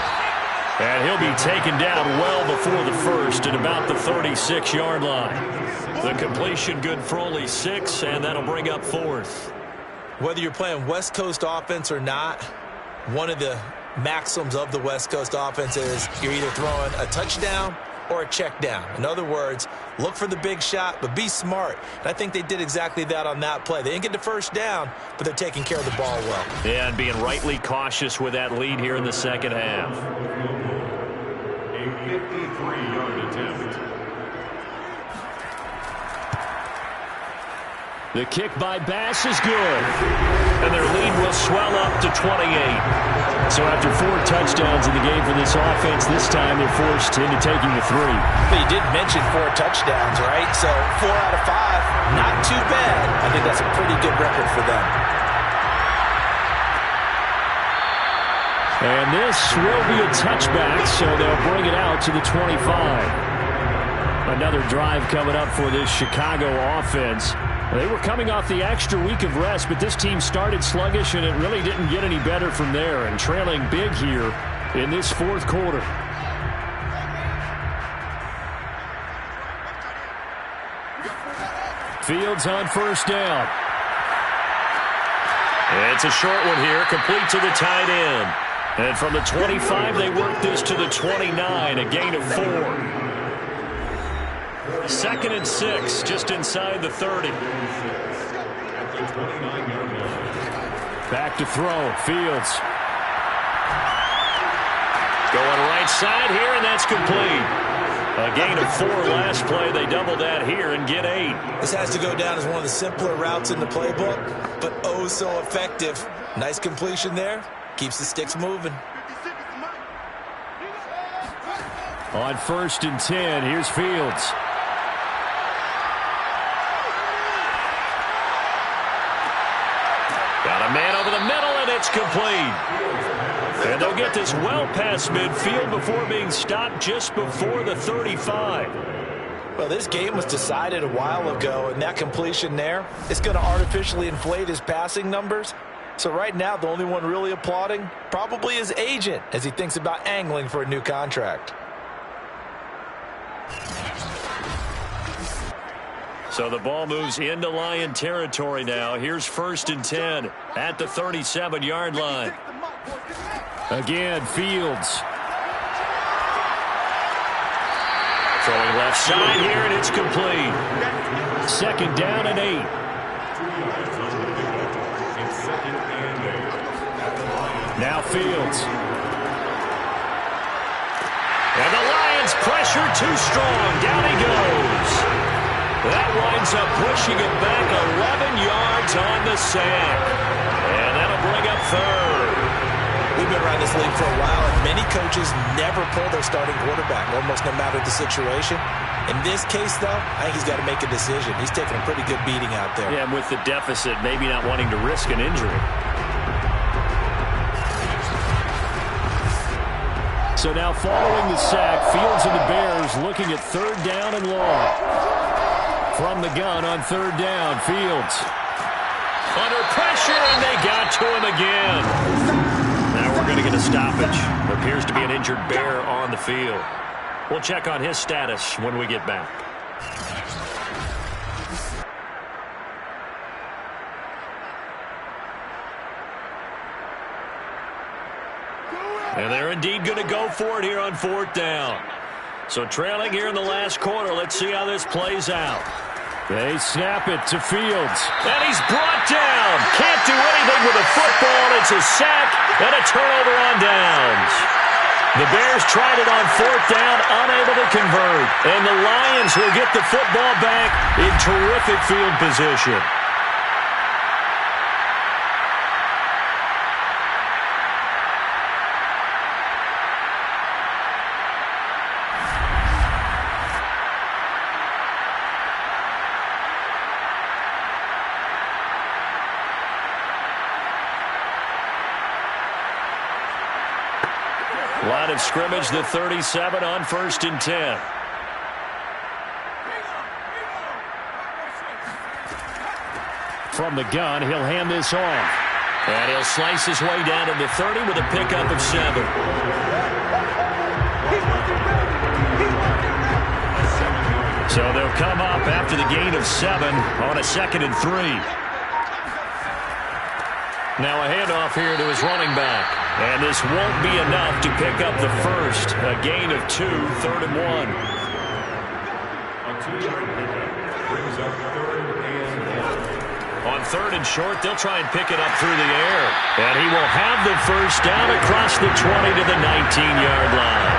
And he'll be taken down well before the first at about the 36-yard line. The completion good for only 6, and that'll bring up 4th. Whether you're playing West Coast offense or not, one of the maxims of the West Coast offense is you're either throwing a touchdown or a check down. In other words, look for the big shot, but be smart. And I think they did exactly that on that play. They didn't get the first down, but they're taking care of the ball well. Yeah, and being rightly cautious with that lead here in the second half. A 53-yard attempt. The kick by Bass is good. And their lead will swell up to 28. So after 4 touchdowns in the game for this offense, this time they're forced into taking the 3. But you did mention 4 touchdowns, right? So 4 out of 5, not too bad. I think that's a pretty good record for them. And this will be a touchback, so they'll bring it out to the 25. Another drive coming up for this Chicago offense. They were coming off the extra week of rest, but this team started sluggish, and it really didn't get any better from there, and trailing big here in this 4th quarter. Fields on first down. It's a short one here, complete to the tight end. And from the 25, they work this to the 29, a gain of 4. 2nd and 6, just inside the 30. Back to throw, Fields. Going right side here, and that's complete. A gain of 4 last play. They double that here and get 8. This has to go down as one of the simpler routes in the playbook, but oh so effective. Nice completion there. Keeps the sticks moving. On 1st and 10, here's Fields. Got a it's complete. And they'll get this well past midfield before being stopped just before the 35. Well, this game was decided a while ago, and that completion there is going to artificially inflate his passing numbers. So right now, the only one really applauding probably his agent as he thinks about angling for a new contract. So the ball moves into Lion territory now. Here's 1st and 10 at the 37-yard line. Again, Fields. Throwing left side here, and it's complete. 2nd down and 8. Now Fields. And the Lions pressure too strong. Down he goes. That winds up pushing it back 11 yards on the sack. And that'll bring up 3rd. We've been around this league for a while, and many coaches never pull their starting quarterback, almost no matter the situation. In this case, though, I think he's got to make a decision. He's taking a pretty good beating out there. Yeah, and with the deficit, maybe not wanting to risk an injury. So now following the sack, Fields and the Bears looking at 3rd down and long. From the gun on 3rd down, Fields. Under pressure, and they got to him again. Now we're going to get a stoppage. Appears to be an injured Bear on the field. We'll check on his status when we get back. And they're indeed going to go for it here on 4th down. So trailing here in the last quarter. Let's see how this plays out. They snap it to Fields. And he's brought down. Can't do anything with a football. It's a sack and a turnover on downs. The Bears tried it on 4th down, unable to convert. And the Lions will get the football back in terrific field position. Line of scrimmage, the 37 on 1st and 10. From the gun, he'll hand this off. And he'll slice his way down to the 30 with a pickup of 7. So they'll come up after the gain of 7 on a 2nd and 3. Now a handoff here to his running back. And this won't be enough to pick up the first. A gain of 2, 3rd and 1. A 2-yard pickup brings up 3rd and 1. On 3rd and short, they'll try and pick it up through the air. And he will have the first down across the 20 to the 19-yard line.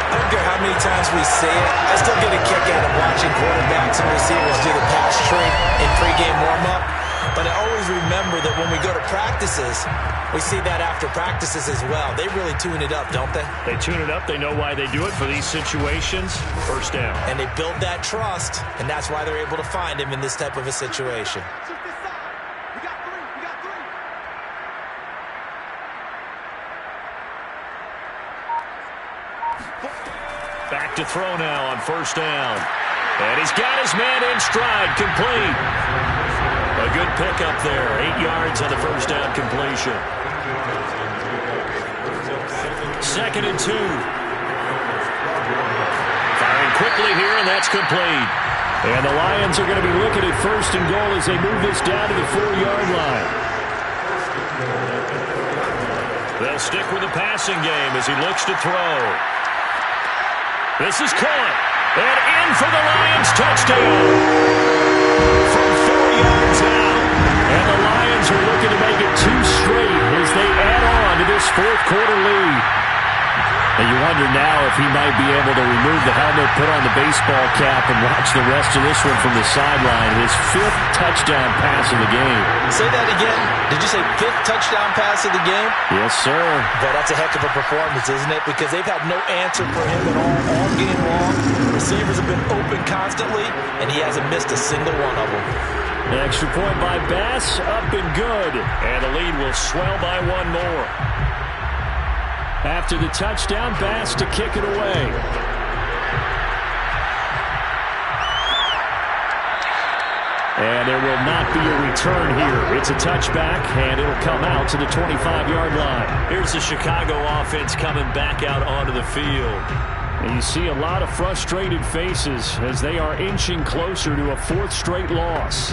I don't care how many times we say it, I still get a kick out of watching quarterbacks and receivers do the pass trade in pregame warm-up. But I always remember that when we go to practices, we see that after practices as well. They really tune it up, don't they? They tune it up. They know why they do it for these situations. First down. And they build that trust, and that's why they're able to find him in this type of a situation. Back to throw now on 1st down. And he's got his man in stride, complete. A good pickup there. 8 yards on the 1st down completion. 2nd and 2. Firing quickly here, and that's complete. And the Lions are going to be looking at 1st and goal as they move this down to the 4-yard line. They'll stick with the passing game as he looks to throw. This is caught. And in for the Lions touchdown. From 4 yards out. And the Lions are looking to make it 2 straight as they add on to this 4th quarter lead. And you wonder now if he might be able to remove the helmet, put on the baseball cap, and watch the rest of this one from the sideline. His 5th touchdown pass of the game. Say that again. Did you say 5th touchdown pass of the game? Yes, sir. But that's a heck of a performance, isn't it? Because they've had no answer for him at all game long. Receivers have been open constantly, and he hasn't missed a single one of them. An extra point by Bass, up and good. And the lead will swell by one more. After the touchdown, Bass to kick it away. And there will not be a return here. It's a touchback, and it'll come out to the 25-yard line. Here's the Chicago offense coming back out onto the field. And you see a lot of frustrated faces as they are inching closer to a fourth straight loss.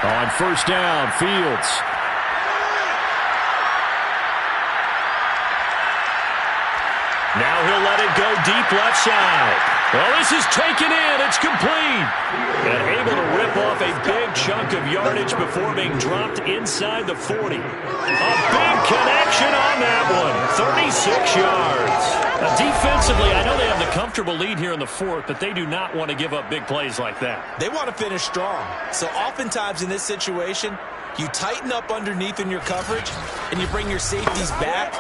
On first down, Fields. Now he'll let it go deep left side. Well, this is taken in. It's complete. And able to rip off a big chunk of yardage before being dropped inside the 40. A big connection on that one. 36 yards. Now, defensively, I know they have the comfortable lead here in the fourth, but they do not want to give up big plays like that. They want to finish strong. So oftentimes in this situation, you tighten up underneath in your coverage, and you bring your safeties back.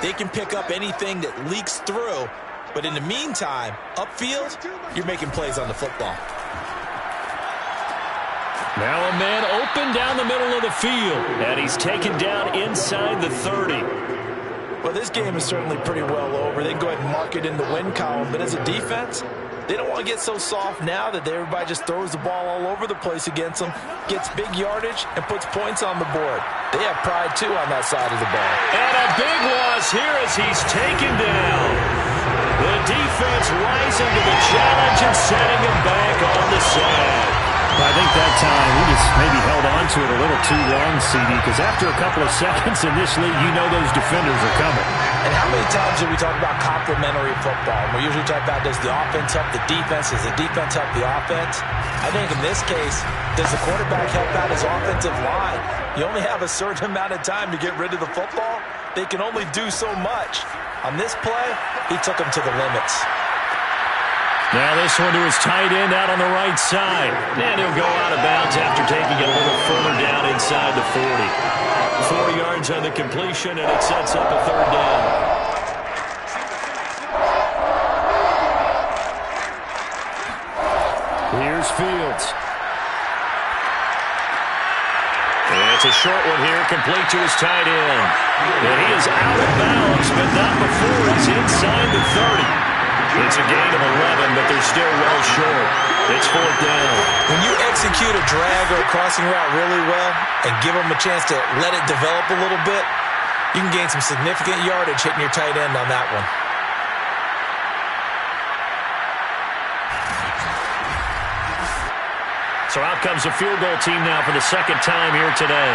They can pick up anything that leaks through. But in the meantime, upfield, you're making plays on the football. Now a man open down the middle of the field. And he's taken down inside the 30. Well, this game is certainly pretty well over. They can go ahead and mark it in the win column. But as a defense, they don't want to get so soft now that everybody just throws the ball all over the place against them, gets big yardage, and puts points on the board. They have pride, too, on that side of the ball. And a big loss here as he's taken down. The defense rising to the challenge and setting him back on the side. I think that time we just maybe held on to it a little too long, CD, because after a couple of seconds in this league, you know those defenders are coming. And how many times do we talk about complementary football? We usually talk about, does the offense help the defense? Does the defense help the offense? I think in this case, does the quarterback help out his offensive line? You only have a certain amount of time to get rid of the football. They can only do so much. On this play, he took them to the limits. Now this one to his tight end out on the right side. And he'll go out of bounds after taking it a little further down inside the 40. 4 yards on the completion, and it sets up a third down. Here's Fields. And it's a short one here, complete to his tight end. And he is out of bounds, but not before he's inside the 30. It's a gain of 11, but they're still well short. It's fourth down. When you execute a drag or a crossing route really well and give them a chance to let it develop a little bit, you can gain some significant yardage hitting your tight end on that one. So out comes the field goal team now for the second time here today.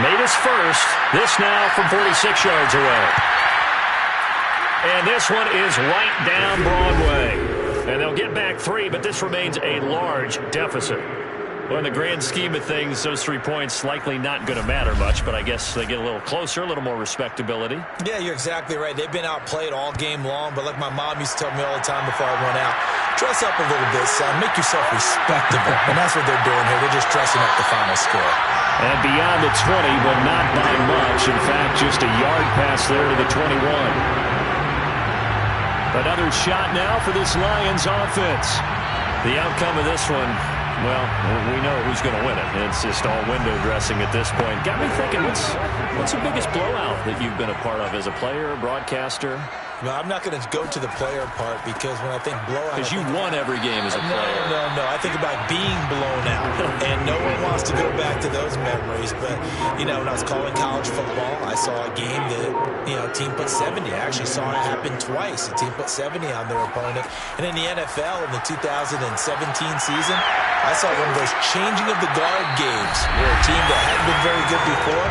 Made his first. This now from 46 yards away. And this one is right down Broadway. And they'll get back 3, but this remains a large deficit. Well, in the grand scheme of things, those 3 points likely not going to matter much, but I guess they get a little closer, a little more respectability. Yeah, you're exactly right. They've been outplayed all game long, but like my mom used to tell me all the time before I went out, dress up a little bit, son. Make yourself respectable. And that's what they're doing here. They're just dressing up the final score. And beyond the 20, but not by much. In fact, just a yard pass there to the 21. Another shot now for this Lions offense. The outcome of this one, well, we know who's going to win it. It's just all window dressing at this point. Got me thinking, what's the biggest blowout that you've been a part of as a player, broadcaster? No, I'm not going to go to the player part because when I think blowout... Because you won every game as a player. No. I think about being blown out. And no one wants to go back to those memories. But, you know, when I was calling college football, I saw a game that, you know, a team put 70. I actually saw it happen twice. A team put 70 on their opponent. And in the NFL, in the 2017 season, I saw one of those changing of the guard games where a team that hadn't been very good before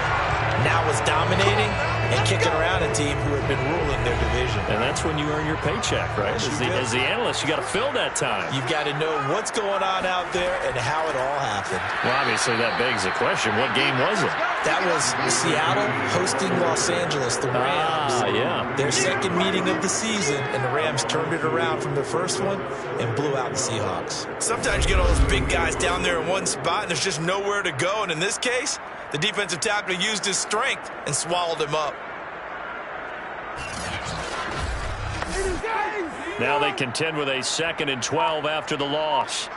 now was dominating and kicking around a team who had been ruling their division. And that's when you earn your paycheck, right? As the analyst, you got to fill that time. You've got to know what's going on out there and how it all happened. Well, obviously that begs the question, what game was it? That was Seattle hosting Los Angeles, the Rams. Yeah. Their second meeting of the season, and the Rams turned it around from the first one and blew out the Seahawks. Sometimes you get all those big guys down there in one spot, and there's just nowhere to go. And in this case, the defensive tackle used his strength and swallowed him up. Now they contend with a 2nd and 12 after the loss.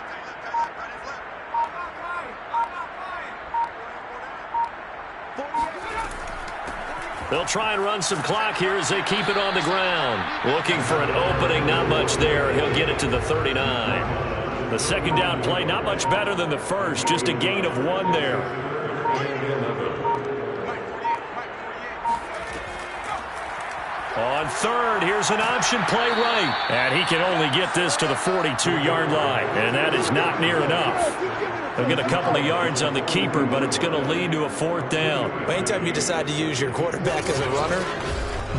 They'll try and run some clock here as they keep it on the ground. Looking for an opening, not much there. He'll get it to the 39. The second down play, not much better than the first. Just a gain of 1 there. On 3rd, here's an option play right. And he can only get this to the 42-yard line. And that is not near enough. They'll get a couple of yards on the keeper, but it's going to lead to a 4th down. Anytime you decide to use your quarterback as a runner,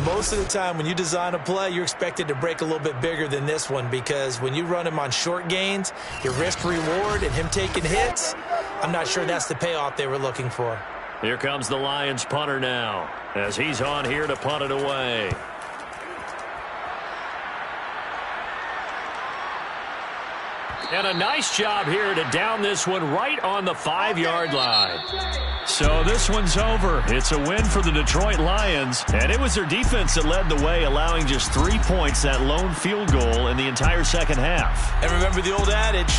most of the time when you design a play, you're expected to break a little bit bigger than this one, because when you run him on short gains, your risk-reward and him taking hits, I'm not sure that's the payoff they were looking for. Here comes the Lions punter now, as he's on here to punt it away. And a nice job here to down this one right on the 5-yard line. So this one's over. It's a win for the Detroit Lions, and it was their defense that led the way, allowing just 3 points, that lone field goal in the entire second half. And remember the old adage,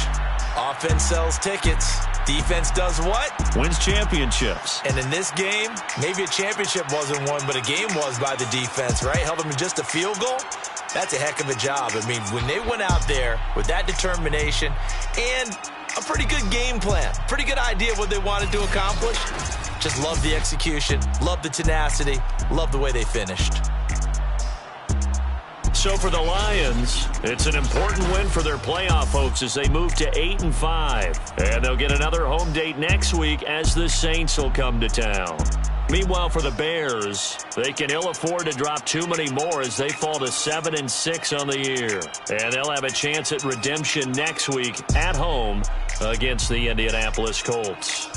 offense sells tickets. Defense does what? Wins championships. And in this game, maybe a championship wasn't won, but a game was by the defense, right? Held them to just a field goal. That's a heck of a job. I mean, when they went out there with that determination and a pretty good game plan, pretty good idea of what they wanted to accomplish, just love the execution, love the tenacity, love the way they finished. So for the Lions, it's an important win for their playoff hopes as they move to 8-5. And they'll get another home date next week as the Saints will come to town. Meanwhile, for the Bears, they can ill afford to drop too many more as they fall to 7-6 on the year. And they'll have a chance at redemption next week at home against the Indianapolis Colts.